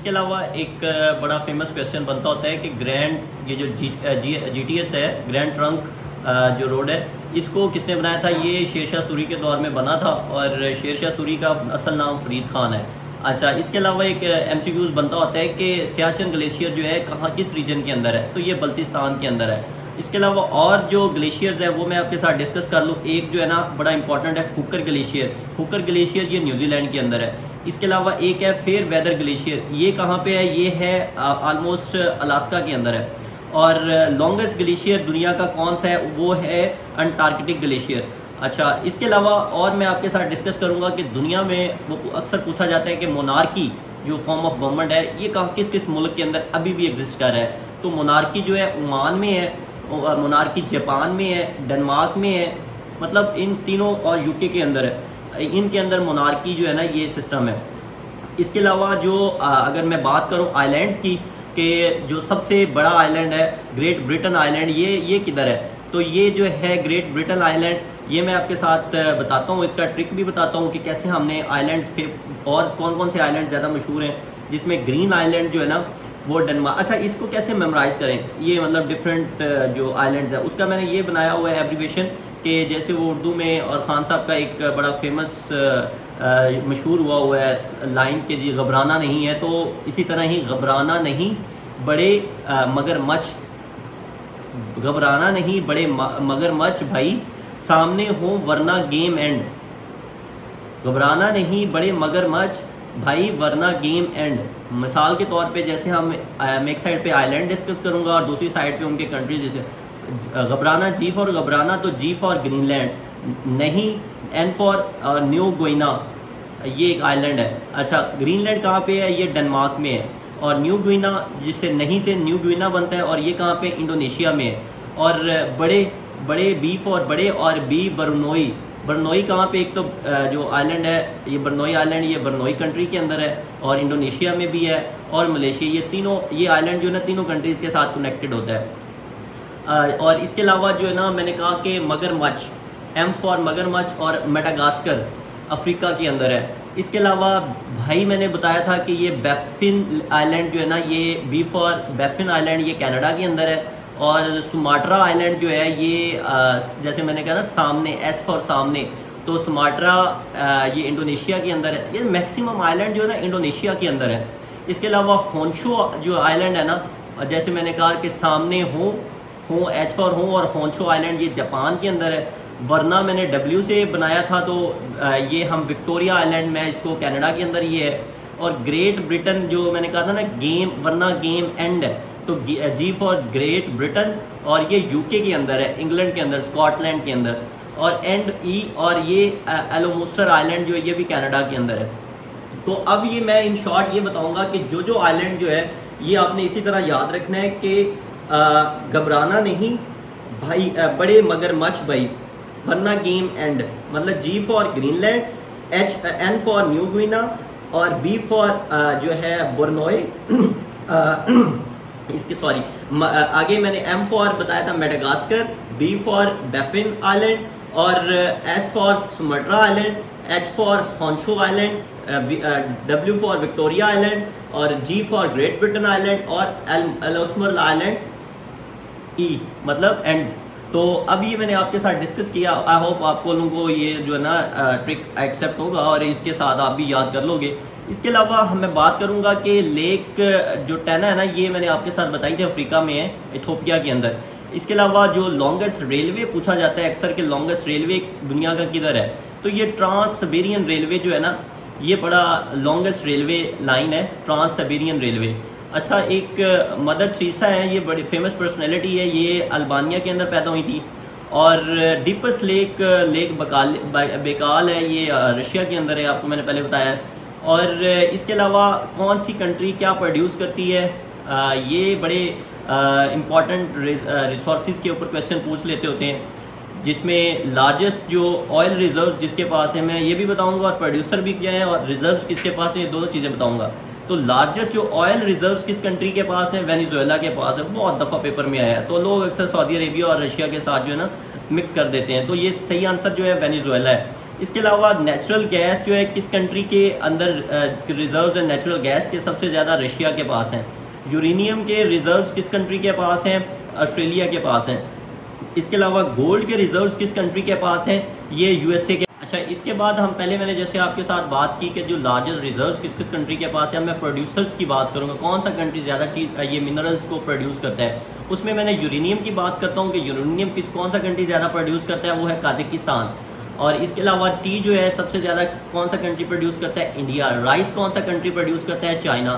इसके अलावा एक बड़ा फेमस क्वेश्चन बनता होता है कि ग्रैंड ये जो GTS है, ग्रैंड ट्रंक जो रोड है, इसको किसने बनाया था। ये शेरशाह सूरी के दौर में बना था और शेरशाह सूरी का असल नाम फरीद खान है। अच्छा, इसके अलावा एक MCQs बनता होता है कि सियाचिन ग्लेशियर जो है कहाँ किस रीजन के अंदर है, तो ये बल्तिस्तान के अंदर है। इसके अलावा और जो ग्लेशियर्स हैं वो मैं आपके साथ डिस्कस कर लूँ। एक जो है ना बड़ा इंपॉर्टेंट है हुकर ग्लेशियर। हुकर ग्लेशियर ये न्यूजीलैंड के अंदर है। इसके अलावा एक है फेयर वेदर ग्लेशियर, ये कहाँ पे है, ये है ऑलमोस्ट अलास्का के अंदर है। और लॉन्गेस्ट ग्लेशियर दुनिया का कौन सा है, वो है अंटार्कटिक ग्लेशियर। अच्छा, इसके अलावा और मैं आपके साथ डिस्कस करूँगा कि दुनिया में वो अक्सर पूछा जाता है कि मोनार्की जो फॉर्म ऑफ गवर्नमेंट है ये कहाँ किस किस मुल्क के अंदर अभी भी एग्जिस्ट कर रहा है। तो मोनार्की जो है ओमान में है, मोनार्की जापान में है, डेनमार्क में है, मतलब इन तीनों, और यूके के अंदर है, इनके अंदर मोनार्की जो है ना ये सिस्टम है। इसके अलावा जो अगर मैं बात करूं आइलैंड्स की, कि जो सबसे बड़ा आइलैंड है ग्रेट ब्रिटेन आइलैंड, ये किधर है, तो ये जो है ग्रेट ब्रिटेन आइलैंड, ये मैं आपके साथ बताता हूँ। इसका ट्रिक भी बताता हूँ कि कैसे हमने आइलैंड्स और कौन कौन से आइलैंड ज़्यादा मशहूर हैं, जिसमें ग्रीन आइलैंड जो है ना वो डेनमार्क। अच्छा, इसको कैसे मेमोराइज़ करें, ये मतलब डिफरेंट जो आइलैंड्स है उसका मैंने ये बनाया हुआ है एब्रीवेशन, कि जैसे वो उर्दू में, और ख़ान साहब का एक बड़ा फेमस मशहूर हुआ है लाइन के जी घबराना नहीं है, तो इसी तरह ही घबराना नहीं बड़े मगरमच्छ, घबराना नहीं बड़े मगरमच्छ भाई सामने हो वरना गेम एंड, घबराना नहीं बड़े मगरमच्छ भाई वरना गेम एंड। मिसाल के तौर पे जैसे हम एक साइड पे आइलैंड डिस्कस करूंगा और दूसरी साइड पे उनके कंट्रीज, जैसे घबराना, जी फॉर घबराना तो जी फॉर ग्रीनलैंड, नहीं एन फॉर न्यू गुइना, ये एक आइलैंड है। अच्छा, ग्रीनलैंड कहाँ पे है, ये डेनमार्क में है। और न्यू गुइना, जिससे नहीं से न्यू गुइना बनता है, और ये कहाँ पे, इंडोनेशिया में है। और बड़े बड़े बी फॉर बड़े और बी बरनोई, बरनोई कहाँ पे, एक तो जो आइलैंड है ये बरनोई आइलैंड, ये बरनोई कंट्री के अंदर है, और इंडोनेशिया में भी है, और मलेशिया, ये तीनों, ये आइलैंड जो है ना तीनों कंट्रीज़ के साथ कनेक्टेड होता है। और इसके अलावा जो है ना मैंने कहा कि मगरमच्छ, एम फॉर मगरमच्छ, और मेडागास्कर अफ्रीका के अंदर है। इसके अलावा भाई मैंने बताया था कि ये बैफिन आइलैंड जो है ना, ये बी फॉर बैफिन आइलैंड, ये कनाडा के अंदर है। और सुमाट्रा आइलैंड जो है ये जैसे मैंने कहा ना सामने, एस फॉर सामने, तो सुमाट्रा ये इंडोनेशिया के अंदर है। ये मैक्सिमम आइलैंड जो है ना इंडोनेशिया के अंदर है। इसके अलावा होंशो जो आइलैंड है ना, जैसे मैंने कहा कि सामने हो एच फॉर हो, और होंशो आइलैंड ये जापान के अंदर है। वरना मैंने W से बनाया था, तो ये हम विक्टोरिया आइलैंड में, इसको कनाडा के अंदर ये है। और ग्रेट ब्रिटेन जो मैंने कहा था ना गेम वरना गेम एंड है, तो G फॉर ग्रेट ब्रिटेन, और ये यूके के अंदर है, इंग्लैंड के अंदर, स्कॉटलैंड के अंदर। और एंड E, और ये एलोमोसर आइलैंड जो है ये भी कनाडा के अंदर है। तो अब ये मैं इन शॉर्ट ये बताऊंगा कि जो आइलैंड जो है ये आपने इसी तरह याद रखना है कि घबराना नहीं भाई बड़े मगरमच्छ भाई वरना गेम एंड, मतलब G for Greenland, N for new गुइना, और B फॉर जो है बोर्नोई, इसके सॉरी आगे मैंने M फॉर बताया था Madagascar, B for Baffin island, और S for Sumatra island, H for Honshu island, W for Victoria island, और G for Great Britain island, और एलोसमर आइलैंड, E मतलब एंड। तो अब ये मैंने आपके साथ डिस्कस किया। आई होप आपको लोगों को ये जो है ना ट्रिक एक्सेप्ट होगा और इसके साथ आप भी याद कर लोगे। इसके अलावा मैं बात करूंगा कि लेक जो टैना है ना, ये मैंने आपके साथ बताई थी, अफ्रीका में है, इथोपिया के अंदर। इसके अलावा जो लॉन्गेस्ट रेलवे पूछा जाता है अक्सर, के लॉन्गेस्ट रेलवे दुनिया का किधर है, तो ये ट्रांस साइबेरियन रेलवे जो है ना, ये बड़ा लॉन्गेस्ट रेलवे लाइन है, ट्रांस साइबेरियन रेलवे। अच्छा, एक मदर थ्रीसा है, ये बड़ी फेमस पर्सनैलिटी है, ये अल्बानिया के अंदर पैदा हुई थी। और डीपस्ट लेक बेकाल है, ये रशिया के अंदर है, आपको मैंने पहले बताया। और इसके अलावा कौन सी कंट्री क्या प्रोड्यूस करती है, ये बड़े इम्पॉर्टेंट रिसोर्सेज के ऊपर क्वेश्चन पूछ लेते होते हैं, जिसमें लार्जेस्ट जो ऑयल रिजर्व जिसके पास है, मैं ये भी बताऊंगा, और प्रोड्यूसर भी क्या है, और रिजर्व किसके पास है, ये दोनों चीज़ें बताऊंगा। तो लार्जेस्ट जो ऑयल रिजर्व्स किस कंट्री के पास है, वेनेजुएला के पास है। बहुत दफ़ा पेपर में आया है, तो लोग अक्सर सऊदी अरेबिया और रशिया के साथ जो है ना मिक्स कर देते हैं, तो ये सही आंसर जो है वेनेजुएला है। इसके अलावा नेचुरल गैस जो है किस कंट्री के अंदर रिजर्व्स है नेचुरल गैस के सबसे ज़्यादा रशिया के पास हैं। यूरेनियम के रिजर्व्स किस कंट्री के पास हैं, ऑस्ट्रेलिया के पास हैं। इसके अलावा गोल्ड के रिजर्व्स किस कंट्री के पास हैं, ये यूएसए के। अच्छा, इसके बाद हम पहले मैंने जैसे आपके साथ बात की कि जो लार्जेस्ट रिजर्व्स किस किस कंट्री के पास है, मैं प्रोड्यूसर्स की बात करूँगा, कौन सा कंट्री ज़्यादा चीज़ ये मिनरल्स को प्रोड्यूस करता है। उसमें मैंने यूरेनियम की बात करता हूँ कि यूरेनियम कौन सा कंट्री ज़्यादा प्रोड्यूस करता है, वो है काज़ाकिस्तान। और इसके अलावा टी जो है सबसे ज़्यादा कौन सा कंट्री प्रोड्यूस करता है, इंडिया। राइस कौन सा कंट्री प्रोड्यूस करता है, चाइना।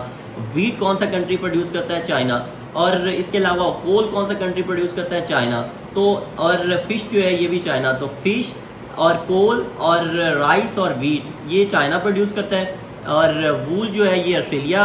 वीट कौन सा कंट्री प्रोड्यूस करता है, चाइना। और इसके अलावा कोल कौन सा कंट्री प्रोड्यूस करता है, चाइना। तो और फिश जो है ये भी चाइना। तो फिश और कोल और राइस और वीट ये चाइना प्रोड्यूस करता है। और वूल जो है ये ऑस्ट्रेलिया,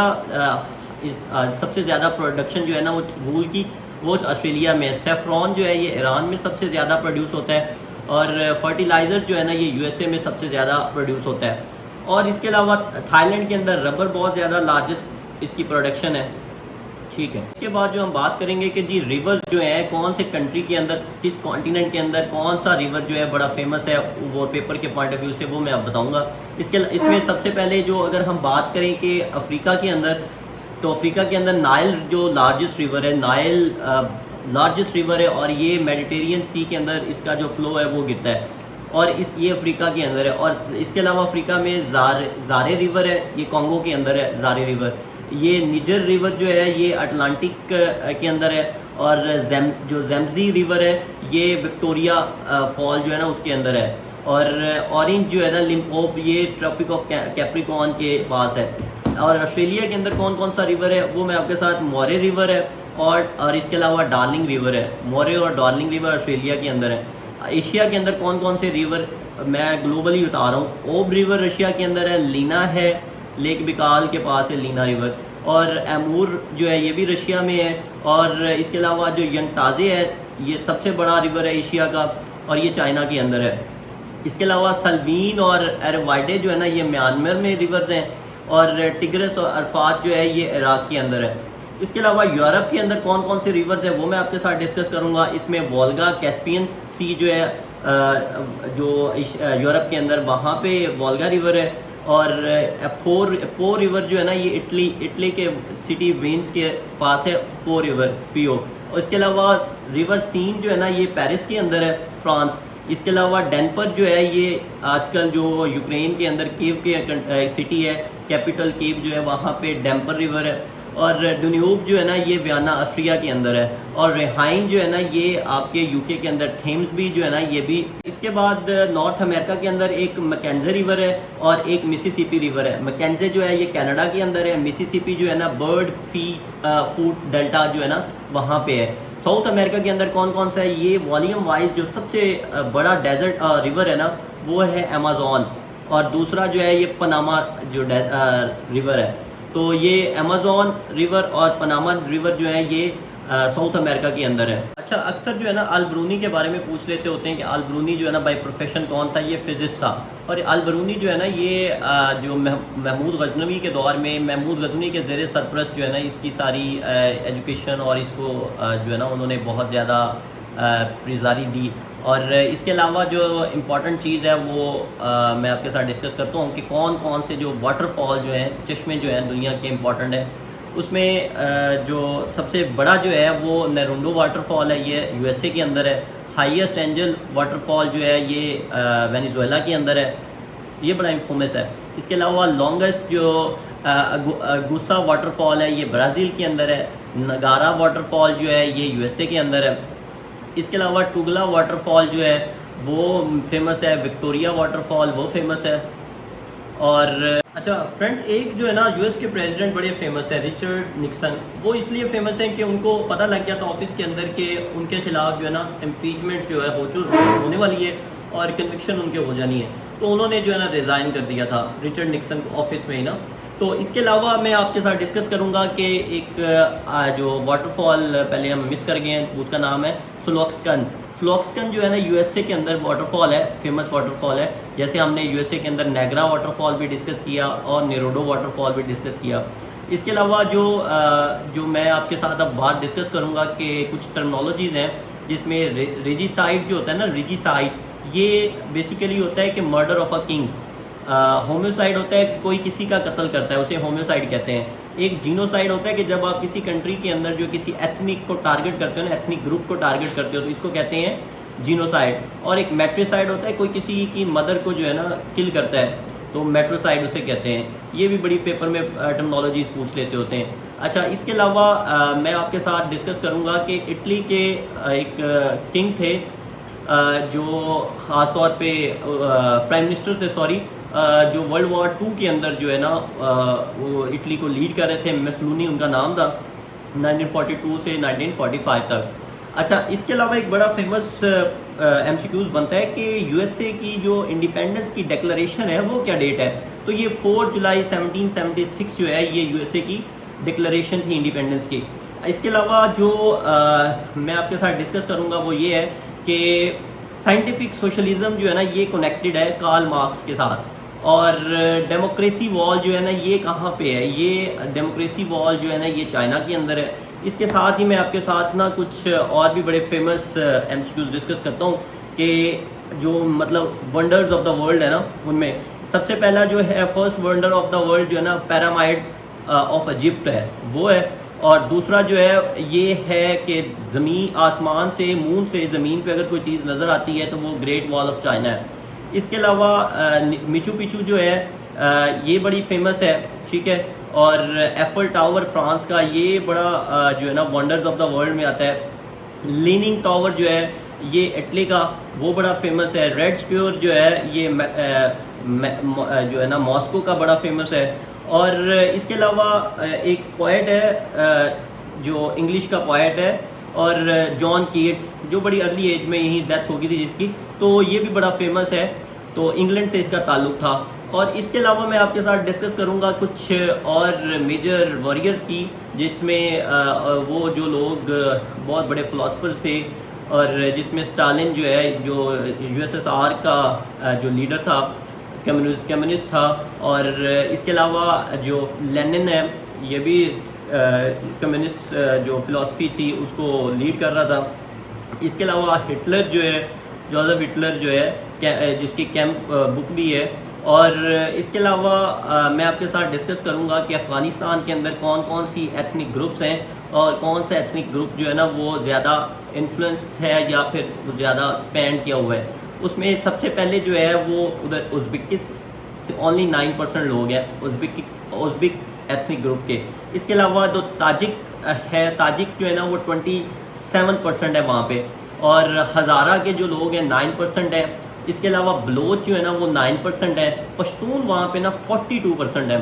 सबसे ज़्यादा प्रोडक्शन जो है ना वो वूल की वो ऑस्ट्रेलिया में। सेफ्रॉन जो है ये ईरान में सबसे ज़्यादा प्रोड्यूस होता है। और फर्टिलाइज़र जो है ना ये यूएसए में सबसे ज़्यादा प्रोड्यूस होता है। और इसके अलावा थाईलैंड के अंदर रबर बहुत ज़्यादा लार्जेस्ट इसकी प्रोडक्शन है। ठीक है, इसके बाद जो हम बात करेंगे कि जी रिवर्स जो है कौन से कंट्री के अंदर, किस कॉन्टिनेंट के अंदर कौन सा रिवर जो है बड़ा फेमस है वॉलपेपर के पॉइंट ऑफ व्यू से, वो मैं आप बताऊंगा। इसमें सबसे पहले जो अगर हम बात करें कि अफ्रीका के अंदर, तो अफ्रीका के अंदर नाइल जो लार्जेस्ट रिवर है, नाइल लार्जेस्ट रिवर है और ये मेडिटेरियन सी के अंदर इसका जो फ्लो है वो गिरता है और ये अफ्रीका के अंदर है। और इसके अलावा अफ्रीका में ज़ारे रिवर है, ये कॉन्गो के अंदर है ज़ारे रिवर। ये निजर रिवर जो है ये अटलांटिक के अंदर है। और जो जैम्जी रिवर है ये विक्टोरिया फॉल जो है ना उसके अंदर है। और ऑरेंज जो है ना लिम्पोप ये ट्रॉपिक ऑफ कैप्रिकॉर्न के पास है। और ऑस्ट्रेलिया के अंदर कौन कौन सा रिवर है वो मैं आपके साथ, मोरे रिवर है और इसके अलावा डार्लिंग रिवर है। मोरे और डार्लिंग रिवर ऑस्ट्रेलिया के अंदर है। एशिया के अंदर कौन कौन से रिवर मैं ग्लोबली बता रहा हूँ। ओब रिवर रशिया के अंदर है, लीना है लेक बिकाल के पास है लीना रिवर। और एमूर जो है ये भी रशिया में है। और इसके अलावा जो यंगताज़े है ये सबसे बड़ा रिवर है एशिया का और ये चाइना के अंदर है। इसके अलावा सल्वीन और एरवाइडे जो है ना ये म्यांमार में रिवर्स हैं। और टिग्रिस और अरफात जो है ये इराक के अंदर है। इसके अलावा यूरोप के अंदर कौन कौन से रिवर्स हैं वो मैं आपके साथ डिस्कस करूंगा। इसमें वोल्गा कैस्पियन सी जो है जो यूरोप के अंदर वहाँ पे वोल्गा रिवर है। और पो रिवर जो है ना ये इटली के सिटी वेन्स के पास है, पो रिवर पीओ। और इसके अलावा रिवर सीन जो है ना ये पेरिस के अंदर है, फ्रांस। इसके अलावा डेनपर जो है ये आजकल जो यूक्रेन के अंदर कीव के सिटी है, कैपिटल कीव जो है वहाँ पे डेम्पर रिवर है। और डुन्यूब जो है ना ये वियना ऑस्ट्रिया के अंदर है। और रेहाइन जो है ना ये आपके यूके के अंदर, थेम्स भी जो है ना ये भी। इसके बाद नॉर्थ अमेरिका के अंदर एक मैकेंजे रिवर है और एक मिसिसिपी रिवर है। मैकेंजे जो है ये कनाडा के अंदर है, मिसिसिपी जो है ना बर्ड फूट डेल्टा जो है ना वहाँ पे है। साउथ अमेरिका के अंदर कौन कौन सा है, ये वॉल्यूम वाइज जो सबसे बड़ा डेजर्ट रिवर है ना वो है अमेज़न। और दूसरा जो है ये पनामा जो रिवर है। तो ये अमेज़न रिवर और पनामा रिवर जो है ये साउथ अमेरिका के अंदर है। अच्छा, अक्सर जो है ना अल ब्रूनी के बारे में पूछ लेते होते हैं कि अल ब्रूनी जो है ना बाय प्रोफेशन कौन था, ये फिजिस्ट था। और अल ब्रूनी जो है ना ये जो महमूद गजनवी के दौर में, महमूद गजनवी के ज़ेरे सरपरस्त जो है ना इसकी सारी एजुकेशन और इसको जो है ना उन्होंने बहुत ज़्यादा प्रिजारी दी। और इसके अलावा जो इम्पॉर्टेंट चीज़ है वो मैं आपके साथ डिस्कस करता हूँ कि कौन कौन से जो वाटरफॉल जो हैं, चश्मे जो हैं दुनिया के इम्पॉर्टेंट हैं। उसमें जो सबसे बड़ा जो है वो नेरुंडो वाटरफॉल है, ये यूएसए के अंदर है। हाईएस्ट एंजल वाटरफॉल जो है ये वेनेजुएला के अंदर है, ये बड़ा फेमस है। इसके अलावा लॉन्गेस्ट जो गुस्सा वाटरफॉल है ये ब्राज़ील के अंदर है। नगारा वाटरफॉल जो है ये यूएसए के अंदर है। इसके अलावा टुगला वाटरफॉल जो है वो फेमस है। विक्टोरिया वाटरफॉल वो फेमस है। और अच्छा फ्रेंड्स, एक जो है ना यूएस के प्रेसिडेंट बड़े फेमस है, रिचर्ड निक्सन। वो इसलिए फेमस है कि उनको पता लग गया था ऑफिस के अंदर कि उनके खिलाफ जो है ना इम्पीचमेंट जो है होने वाली है और कन्विक्शन उनके हो जानी है। तो उन्होंने जो है ना रिज़ाइन कर दिया था रिचर्ड निक्सन ऑफिस में ही ना। तो इसके अलावा मैं आपके साथ डिस्कस करूंगा कि एक जो वाटरफॉल पहले हम मिस कर गए हैं उसका नाम है फ्लोक्सकन। फ्लोक्सकन जो है ना यूएसए के अंदर वाटरफॉल है, फेमस वाटरफॉल है। जैसे हमने यूएसए के अंदर नेगरा वाटरफॉल भी डिस्कस किया और नेरोडो वाटरफॉल भी डिस्कस किया। इसके अलावा जो मैं आपके साथ अब बात डिस्कस करूंगा कि कुछ टर्मिनोलॉजीज़ हैं जिसमें रिजीसाइड जो होता है ना, रिजीसाइड ये बेसिकली होता है कि murder of a king. Homicide होता है कोई किसी का कत्ल करता है, उसे होमिसाइड कहते हैं। एक जीनोसाइड होता है कि जब आप किसी कंट्री के अंदर जो किसी एथनिक को टारगेट करते हो ना, एथनिक ग्रुप को टारगेट करते हो, तो इसको कहते हैं जीनोसाइड। और एक मैट्रिसाइड होता है कोई किसी की मदर को जो है ना किल करता है, तो मैट्रिसाइड उसे कहते हैं। ये भी बड़ी पेपर में टर्मिनोलॉजीज पूछ लेते होते हैं। अच्छा, इसके अलावा मैं आपके साथ डिस्कस करूँगा कि इटली के एक किंग थे जो ख़ास तौर पे प्राइम मिनिस्टर थे, सॉरी, जो वर्ल्ड वॉर 2 के अंदर जो है ना वो इटली को लीड कर रहे थे। मुसोलिनी उनका नाम था, 1942 से 1945 तक। अच्छा, इसके अलावा एक बड़ा फेमस MCQs बनता है कि USA की जो इंडिपेंडेंस की डिक्लेरेशन है वो क्या डेट है। तो ये 4 जुलाई 1776 जो है ये USA की डिक्लेरेशन थी इंडिपेंडेंस की। इसके अलावा जो मैं आपके साथ डिस्कस करूँगा वो ये है कि साइंटिफिक सोशलिज्म जो है ना ये कनेक्टेड है कार्ल मार्क्स के साथ। और डेमोक्रेसी वॉल जो है ना ये कहाँ पे है, ये डेमोक्रेसी वॉल जो है ना ये चाइना के अंदर है। इसके साथ ही मैं आपके साथ ना कुछ और भी बड़े फेमस MCQs डिस्कस करता हूँ कि जो मतलब वंडर्स ऑफ द वर्ल्ड है ना, उनमें सबसे पहला जो है first wonder of the world जो है ना पिरामिड ऑफ इजिप्ट है, वो है। और दूसरा जो है ये है कि ज़मीन आसमान से, मून से ज़मीन पे अगर कोई चीज़ नज़र आती है तो वो ग्रेट वॉल ऑफ चाइना है। इसके अलावा मिचू पिचू जो है ये बड़ी फेमस है, ठीक है। और एफल टावर फ्रांस का, ये बड़ा जो है ना वंडर्स ऑफ द वर्ल्ड में आता है। लीनिंग टावर जो है ये इटली का, वो बड़ा फेमस है। रेड स्क्वायर जो है ये जो है ना मॉस्को का बड़ा फेमस है। और इसके अलावा एक पोएट है जो इंग्लिश का पोएट है, और जॉन कीट्स, जो बड़ी अर्ली एज में यही डेथ हो गई थी जिसकी, तो ये भी बड़ा फेमस है। तो इंग्लैंड से इसका ताल्लुक था। और इसके अलावा मैं आपके साथ डिस्कस करूंगा कुछ और मेजर वॉरियर्स की, जिसमें वो जो लोग बहुत बड़े फिलोसफर्स थे, और जिसमें स्टालिन जो है जो USSR का जो लीडर था, कम्युनिस्ट था। और इसके अलावा जो लेनिन है ये भी कम्युनिस्ट जो फिलॉसफी थी उसको लीड कर रहा था। इसके अलावा हिटलर जो है, जोसेफ हिटलर जो है जिसकी कैंप बुक भी है। और इसके अलावा मैं आपके साथ डिस्कस करूंगा कि अफ़गानिस्तान के अंदर कौन कौन सी एथनिक ग्रुप्स हैं, और कौन सा एथनिक ग्रुप जो है ना वो ज़्यादा इन्फ्लुएंस है या फिर ज़्यादा एक्सपेंड किया हुआ है। उसमें सबसे पहले जो है वो उधर उज़्बेकिस्तान से ओनली 9% लोग हैं, उज़्बेक एथनिक ग्रुप के। इसके अलावा जो ताजिक है, ताजिक जो है ना वो 27% है वहाँ पे। और हज़ारा के जो लोग हैं 9% है। इसके अलावा बलोच जो है ना वो 9% है। पश्तून वहाँ पे ना 42% है।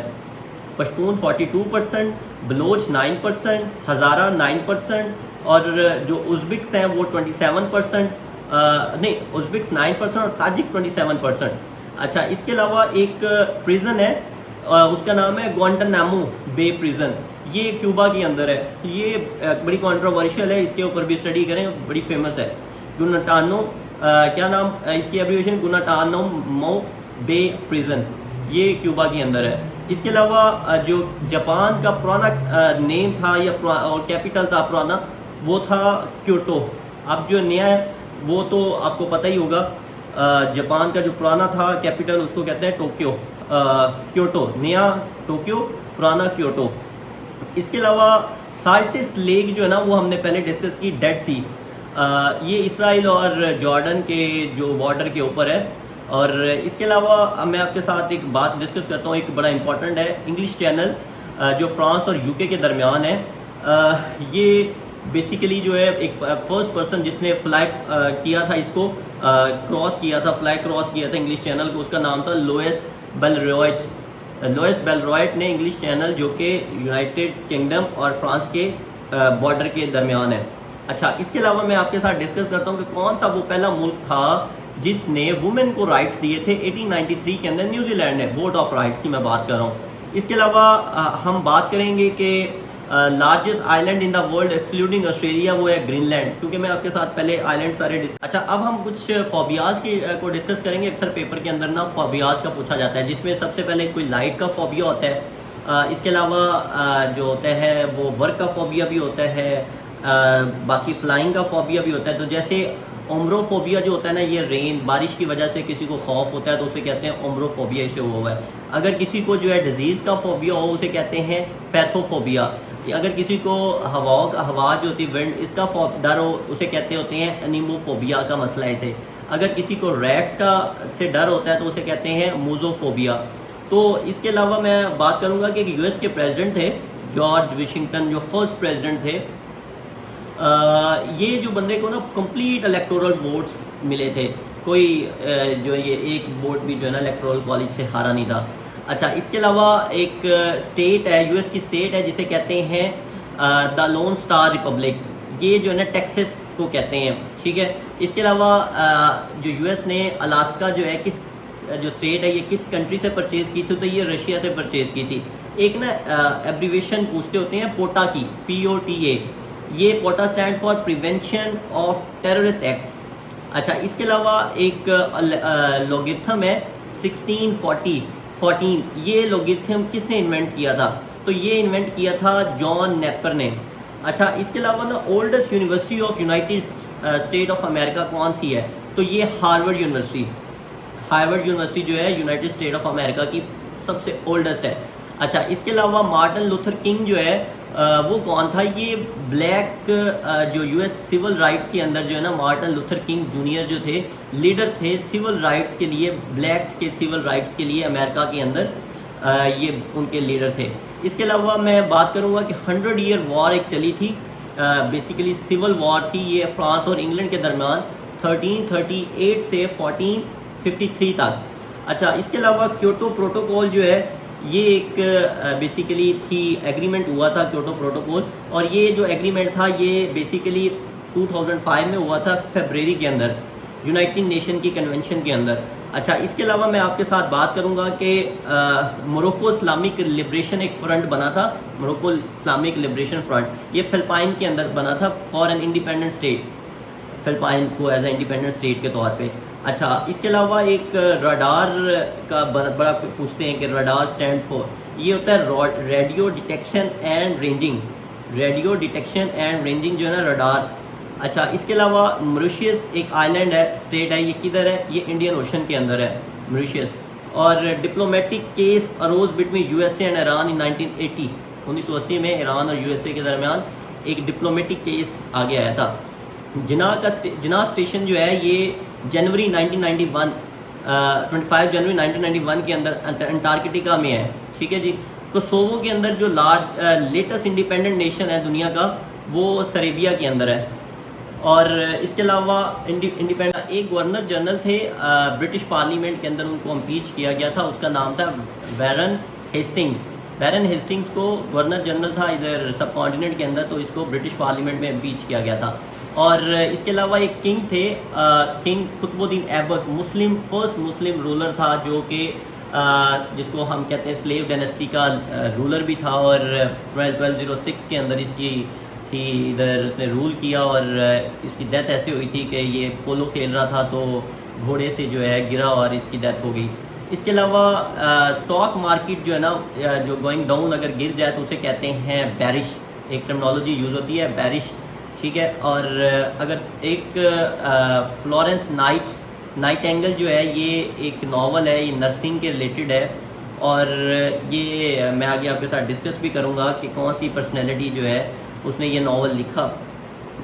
पश्तून 42%, बलोच 9%, हज़ारा 9%, और जो उज़्बेक्स हैं वो 27%, नहीं उज़्बेक्स 9% और ताजिक 27%। अच्छा, इसके अलावा एक प्रिजन है, उसका नाम है ग्वांटानामो बे प्रिजन, ये क्यूबा के अंदर है। ये बड़ी कंट्रोवर्शियल है, इसके ऊपर भी स्टडी करें, बड़ी फेमस है। गुनाटानो क्या नाम इसकी एब्रिविएशन, गुनाटानो बे प्रिजन, ये क्यूबा के अंदर है। इसके अलावा जो जापान का पुराना नेम था या और कैपिटल था पुराना, वो था क्योटो। अब जो नया है वो तो आपको पता ही होगा। जापान का जो पुराना था कैपिटल उसको कहते हैं टोक्यो, क्योटो नया टोक्यो, पुराना क्योटो। इसके अलावा साल्टिस्ट लेक जो है ना वो हमने पहले डिस्कस की, डेड सी, ये इसराइल और जॉर्डन के जो बॉर्डर के ऊपर है। और इसके अलावा मैं आपके साथ एक बात डिस्कस करता हूँ, एक बड़ा इंपॉर्टेंट है, इंग्लिश चैनल जो फ्रांस और यूके के दरमियान है। ये बेसिकली जो है एक फर्स्ट पर्सन जिसने फ्लैग किया था, इसको क्रॉस किया था, फ्लैग क्रॉस किया था इंग्लिश चैनल को, उसका नाम था लुईस बेलरॉयट। लुईस बेलरॉयट ने इंग्लिश चैनल जो कि यूनाइटेड किंगडम और फ्रांस के बॉर्डर के दरमियान है। अच्छा, इसके अलावा मैं आपके साथ डिस्कस करता हूँ कि कौन सा वो पहला मुल्क था जिसने वुमेन को राइट्स दिए थे 1893 के अंदर। न्यूजीलैंड ने, वोट ऑफ राइट्स की मैं बात कर रहा हूँ। इसके अलावा हम बात करेंगे कि largest island in the world excluding Australia, वो है ग्रीनलैंड, क्योंकि मैं आपके साथ पहले आइलैंड सारे अच्छा, अब हम कुछ फोबियाज की को डिस्कस करेंगे। अक्सर पेपर के अंदर ना फोबियाज का पूछा जाता है, जिसमें सबसे पहले कोई लाइट का फोबिया होता है। इसके अलावा जो होता है वो वर्क का फोबिया भी होता है, बाकी फ्लाइंग का फोबिया भी होता है। तो जैसे ओम्ब्रोफोबिया जो होता है ना, ये रेन बारिश की वजह से किसी को खौफ होता है तो उसे कहते हैं ओम्ब्रोफोबिया, इसे हुआ है। अगर किसी को जो है डिजीज़ का फोबिया हो उसे कहते हैं पैथोफोबिया। अगर किसी को हवा जो होती है विंड, इसका डर हो उसे कहते होते हैं एनीमोफोबिया का मसला है इसे। अगर किसी को रैट्स का से डर होता है तो उसे कहते हैं मूजोफोबिया। तो इसके अलावा मैं बात करूँगा कि यूएस के प्रेसिडेंट थे जॉर्ज वाशिंगटन, जो फर्स्ट प्रेसिडेंट थे। ये जो बंदे को ना कंप्लीट इलेक्टोरल वोट्स मिले थे, कोई जो ये एक वोट भी जो है ना इलेक्टोरल कॉलेज से हारा नहीं था। अच्छा, इसके अलावा एक स्टेट है, यूएस की स्टेट है जिसे कहते हैं द लोन स्टार रिपब्लिक, ये जो है ना टेक्सास को कहते हैं, ठीक है। इसके अलावा जो यूएस ने अलास्का जो है किस जो स्टेट है ये किस कंट्री से परचेज़ की थी, तो ये रशिया से परचेज़ की थी। एक ना एब्रीवेशन पूछते होते हैं पोटा की, POTA, ये POTA stand for prevention of terrorist act. अच्छा, इसके अलावा एक लॉगरिथम है 1614, ये लॉगरिथम किसने इन्वेंट किया था, तो ये इन्वेंट किया था जॉन नेपर ने। अच्छा, इसके अलावा ना oldest university of United state of America कौन सी है, तो ये हार्वर्ड यूनिवर्सिटी जो है यूनाइटेड स्टेट ऑफ अमेरिका की सबसे ओल्डेस्ट है। अच्छा, इसके अलावा मार्टिन लूथर किंग जो है वो कौन था, ये ब्लैक जो यूएस सिविल राइट्स के अंदर जो है ना मार्टिन लूथर किंग जूनियर जो थे लीडर थे सिविल राइट्स के लिए, ब्लैक्स के सिविल राइट्स के लिए अमेरिका के अंदर, ये उनके लीडर थे। इसके अलावा मैं बात करूँगा कि 100 ईयर वॉर एक चली थी, बेसिकली सिविल वॉर थी, ये फ्रांस और इंग्लैंड के दरमियान 1338 से 1453 तक। अच्छा, इसके अलावा क्योटो प्रोटोकॉल जो है ये एक बेसिकली थी एग्रीमेंट हुआ था क्योटो प्रोटोकॉल, और ये जो एग्रीमेंट था ये बेसिकली 2005 में हुआ था फरवरी के अंदर, यूनाइटेड नेशन की कन्वेंशन के अंदर। अच्छा, इसके अलावा मैं आपके साथ बात करूंगा कि मोरक्को इस्लामिक लिबरेशन एक फ्रंट बना था, मोरक्को इस्लामिक लिबरेशन फ्रंट, ये फिलिपाइन के अंदर बना था for an independent state, Philippine को एज ए इंडिपेंडेंट स्टेट के तौर पे। अच्छा, इसके अलावा एक रडार का बड़ा पूछते हैं कि रडार स्टैंड फॉर, ये होता है radio detection and ranging, radio detection and ranging जो है ना रडार। अच्छा, इसके अलावा मॉरिशस एक आइलैंड है, स्टेट है, ये किधर है, ये इंडियन ओशन के अंदर है मॉरिशस। और diplomatic case arose between USA and Iran in 1980 में ईरान और यूएसए के दरमियान एक डिप्लोमेटिक केस आगे आया था। जिना स्टेशन जो है ये जनवरी 1991 25 जनवरी 1991 के अंदर अंटार्कटिका में है, ठीक है जी। कोसोवो के अंदर जो लेटेस्ट इंडिपेंडेंट नेशन है दुनिया का वो सेर्बिया के अंदर है। और इसके अलावा इंडिपेंडेंट एक गवर्नर जनरल थे ब्रिटिश पार्लियामेंट के अंदर, उनको इम्पीच किया गया था, उसका नाम था वैरन हेस्टिंग्स। वैरन हेस्टिंग्स को गवर्नर जनरल था इधर सब कॉन्टिनेंट के अंदर, तो इसको ब्रिटिश पार्लियामेंट में इम्पीच किया गया था। और इसके अलावा एक किंग थे, king Qutubuddin Aibak, first Muslim ruler था जो कि जिसको हम कहते हैं स्लेव डायनेस्टी का रूलर भी था, और 1206 के अंदर इसकी थी, इधर उसने रूल किया और इसकी डेथ ऐसे हुई थी कि ये पोलो खेल रहा था तो घोड़े से जो है गिरा और इसकी डेथ हो गई। इसके अलावा स्टॉक मार्केट जो है ना जो गोइंग डाउन अगर गिर जाए तो उसे कहते हैं बैरिश, एक टर्मिनोलॉजी यूज़ होती है बैरिश, ठीक है। और अगर एक फ्लोरेंस नाइटिंगेल जो है ये एक नावल है, ये नर्सिंग के रिलेटेड है, और ये मैं आगे आपके साथ डिस्कस भी करूँगा कि कौन सी पर्सनैलिटी जो है उसने ये नावल लिखा।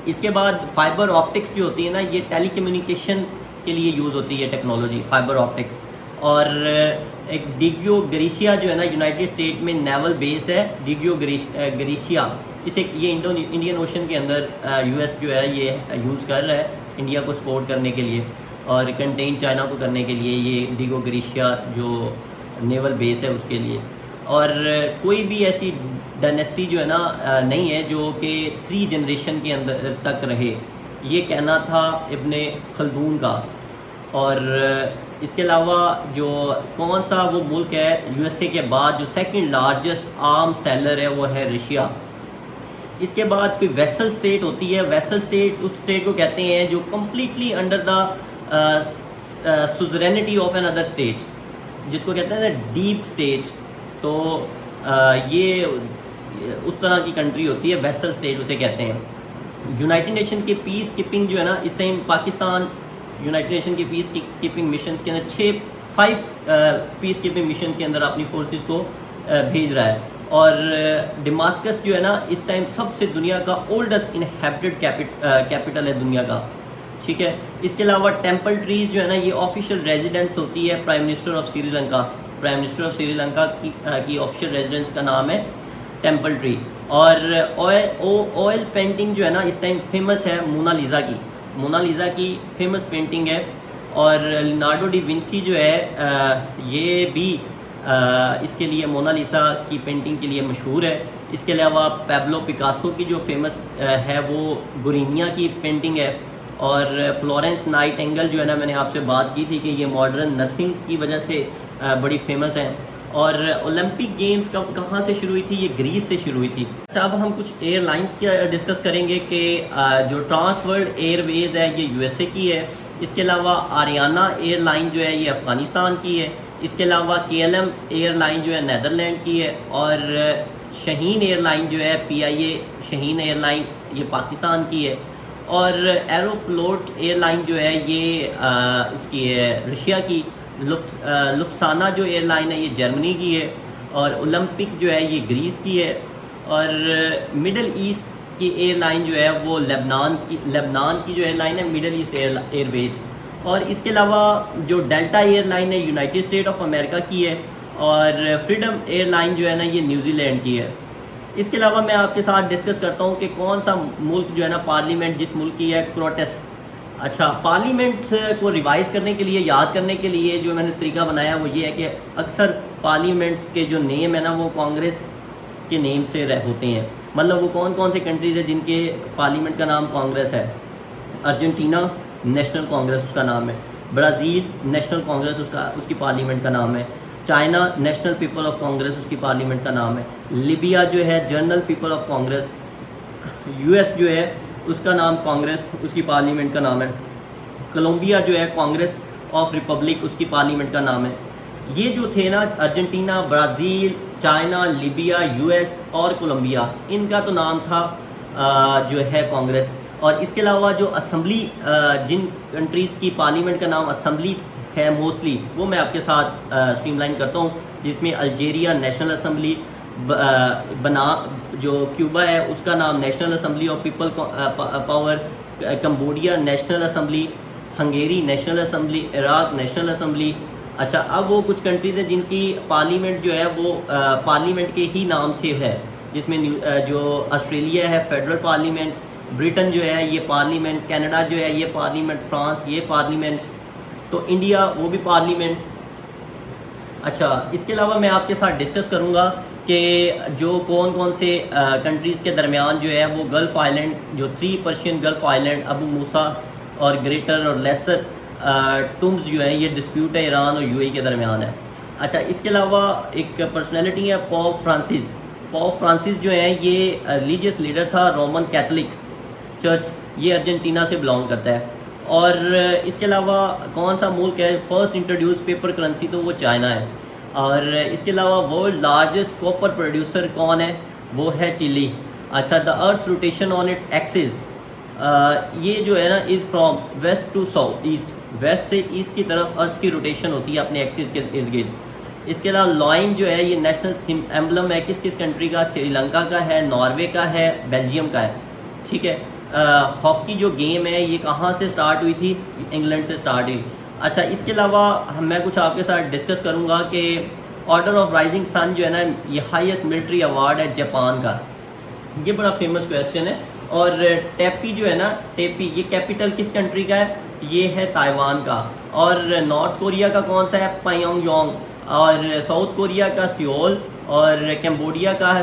इसके बाद फाइबर ऑप्टिक्स जो होती है ना, ये टेलीकम्युनिकेशन के लिए यूज़ होती है टेक्नोलॉजी, फाइबर ऑप्टिक्स। और एक डिग्यो ग्रीशिया जो है ना यूनाइटेड स्टेट में नेवल बेस है, डिग्यो ग्रीशिया, इसे ये इंडियन ओशन के अंदर यूएस जो है ये यूज़ कर रहा है इंडिया को सपोर्ट करने के लिए और कंटेन चाइना को करने के लिए, ये डिग्यो ग्रीशिया जो नेवल बेस है उसके लिए। और कोई भी ऐसी डायनेस्टी जो है ना नहीं है जो कि 3 जनरेशन के अंदर तक रहे, ये कहना था इब्ने खल्दून का। और इसके अलावा जो कौन सा वो मुल्क है यूएसए के बाद जो सेकंड लार्जेस्ट आर्म सेलर है वो है रशिया। इसके बाद कोई वेसल स्टेट होती है, वेसल स्टेट उस स्टेट को कहते हैं जो completely under the suzerainty of another state, जिसको कहते हैं ना डीप स्टेट। तो ये उस तरह की कंट्री होती है, वेसल स्टेट उसे कहते हैं। यूनाइटेड नेशन के पीस कीपिंग जो है ना, इस टाइम पाकिस्तान यूनाइटेड नेशन के पीस कीपिंग मिशन के अंदर 5 पीस कीपिंग मिशन के अंदर अपनी फोर्सेस को भेज रहा है। और डेमास्कस जो है ना, इस टाइम सबसे दुनिया का ओल्डेस्ट इनहेबिटेड कैपिटल है दुनिया का, ठीक है। इसके अलावा टेम्पल ट्रीज जो है ना, ये ऑफिशियल रेजिडेंस होती है prime minister of Sri Lanka. Prime minister of Sri Lanka की ऑफिशियल रेजिडेंस का नाम है टेम्पल ट्री। और ऑयल पेंटिंग जो है ना, इस टाइम फेमस है मोनालिसा की। मोनालिसा की फेमस पेंटिंग है। और लियोनार्डो डी विंसी जो है ये भी इसके लिए मोनालिसा की पेंटिंग के लिए मशहूर है। इसके अलावा पैब्लो पिकासो की जो फेमस है वो गुरिनिया की पेंटिंग है। और फ्लोरेंस नाइटिंगेल जो है ना, मैंने आपसे बात की थी कि ये मॉडर्न नर्सिंग की वजह से बड़ी फेमस हैं। और ओलंपिक गेम्स कहाँ से शुरू हुई थी? ये ग्रीस से शुरू हुई थी। अच्छा, अब हम कुछ एयरलाइंस की डिस्कस करेंगे कि जो ट्रांस वर्ल्ड एयरवेज़ है ये यूएसए की है। इसके अलावा आरियाना एयरलाइन जो है ये अफ़गानिस्तान की है। इसके अलावा केएलएम एयरलाइन जो है नीदरलैंड की है। और शहीन एयरलाइन जो है PIA शहीन एयरलाइन ये पाकिस्तान की है। और एरोफ्लोट एयरलाइन जो है ये उसकी है रशिया की। लुफ्थाना जो एयरलाइन है ये जर्मनी की है। और ओलंपिक जो है ये ग्रीस की है। और मिडल ईस्ट की एयरलाइन जो है वो लेबनान की जो एयरलाइन है मिडल ईस्ट एयरवेज। और इसके अलावा जो डेल्टा एयरलाइन है यूनाइटेड स्टेट ऑफ अमेरिका की है। और फ्रीडम एयरलाइन जो है ना, ये न्यूजीलैंड की है। इसके अलावा मैं आपके साथ डिस्कस करता हूँ कि कौन सा मुल्क जो है ना, पार्लियामेंट जिस मुल्क की है क्रोटस। अच्छा, पार्लियामेंट को रिवाइज करने के लिए, याद करने के लिए जो मैंने तरीका बनाया वो ये है कि अक्सर पार्लियामेंट्स के जो नेम है ना वो कांग्रेस के नेम से होते हैं। मतलब वो कौन कौन से कंट्रीज़ है जिनके पार्लियामेंट का नाम कांग्रेस है? अर्जेंटीना नेशनल कांग्रेस उसका नाम है। ब्राज़ील नेशनल कांग्रेस उसकी पार्लियामेंट का नाम है। China national people of Congress उसकी पार्लियामेंट का नाम है। लिबिया जो है journal people of Congress. US जो है उसका नाम कांग्रेस उसकी पार्लियामेंट का नाम है। कोलंबिया जो है कांग्रेस ऑफ रिपब्लिक उसकी पार्लियामेंट का नाम है। ये जो थे ना, Argentina, Brazil, China, Libya, US और कोलंबिया, इनका तो नाम था जो है कांग्रेस। और इसके अलावा जो असम्बली, जिन कंट्रीज़ की पार्लियामेंट का नाम असम्बली है मोस्टली, वो मैं आपके साथ स्ट्रीमलाइन करता हूँ। जिसमें अल्जीरिया नेशनल असम्बली, जो क्यूबा है उसका नाम national assembly of people power, Cambodia national assembly, Hungary national assembly, Iraq national assembly. अच्छा, अब वो कुछ कंट्रीज़ हैं जिनकी पार्लियामेंट जो है वो पार्लियामेंट के ही नाम से है। जिसमें जो ऑस्ट्रेलिया है फेडरल पार्लियामेंट, ब्रिटेन जो है ये पार्लियामेंट, कनाडा जो है ये पार्लियामेंट, फ्रांस ये पार्लियामेंट, तो इंडिया वो भी पार्लियामेंट। अच्छा, इसके अलावा मैं आपके साथ डिस्कस करूँगा कि जो कौन कौन से कंट्रीज़ के दरमियान जो है वो गल्फ़ आइलैंड, जो 3 पर्शियन गल्फ़ आइलैंड, अबू मूसा और ग्रेटर और लेसर टुम्स जो है ये डिस्प्यूट है ईरान और UAE के दरमियान है। अच्छा, इसके अलावा एक पर्सनैलिटी है पोप फ्रांसिस। पोप फ्रांसिस जो है ये रिलीजियस लीडर था रोमन कैथलिक चर्च, ये अर्जेंटीना से बिलोंग करता है। और इसके अलावा कौन सा मुल्क है फर्स्ट इंट्रोड्यूस पेपर करेंसी, तो वो चाइना है। और इसके अलावा वर्ल्ड लार्जेस्ट कॉपर प्रोड्यूसर कौन है? वो है चिली। अच्छा, the earth rotation on its axis, ये जो है ना is from west to south east, west से ईस्ट की तरफ अर्थ की रोटेशन होती है अपने एक्सिस के इर्द गिर्द। इसके अलावा लॉइन जो है ये नेशनल एम्बलम है किस किस कंट्री का? श्रीलंका का है, नॉर्वे का है, बेल्जियम का है, ठीक है। हॉकी जो गेम है ये कहाँ से स्टार्ट हुई थी? इंग्लैंड से स्टार्ट हुई। अच्छा, इसके अलावा मैं कुछ आपके साथ डिस्कस करूँगा कि ऑर्डर ऑफ राइजिंग सन जो है ना ये हाईएस्ट मिलिट्री अवार्ड है जापान का। ये बड़ा फेमस क्वेश्चन है। और टेपी जो है ना, टेपी ये कैपिटल किस कंट्री का है? ये है ताइवान का। और नॉर्थ कोरिया का कौन सा है? प्योंगयांग। और साउथ कोरिया का सियोल। और कंबोडिया का है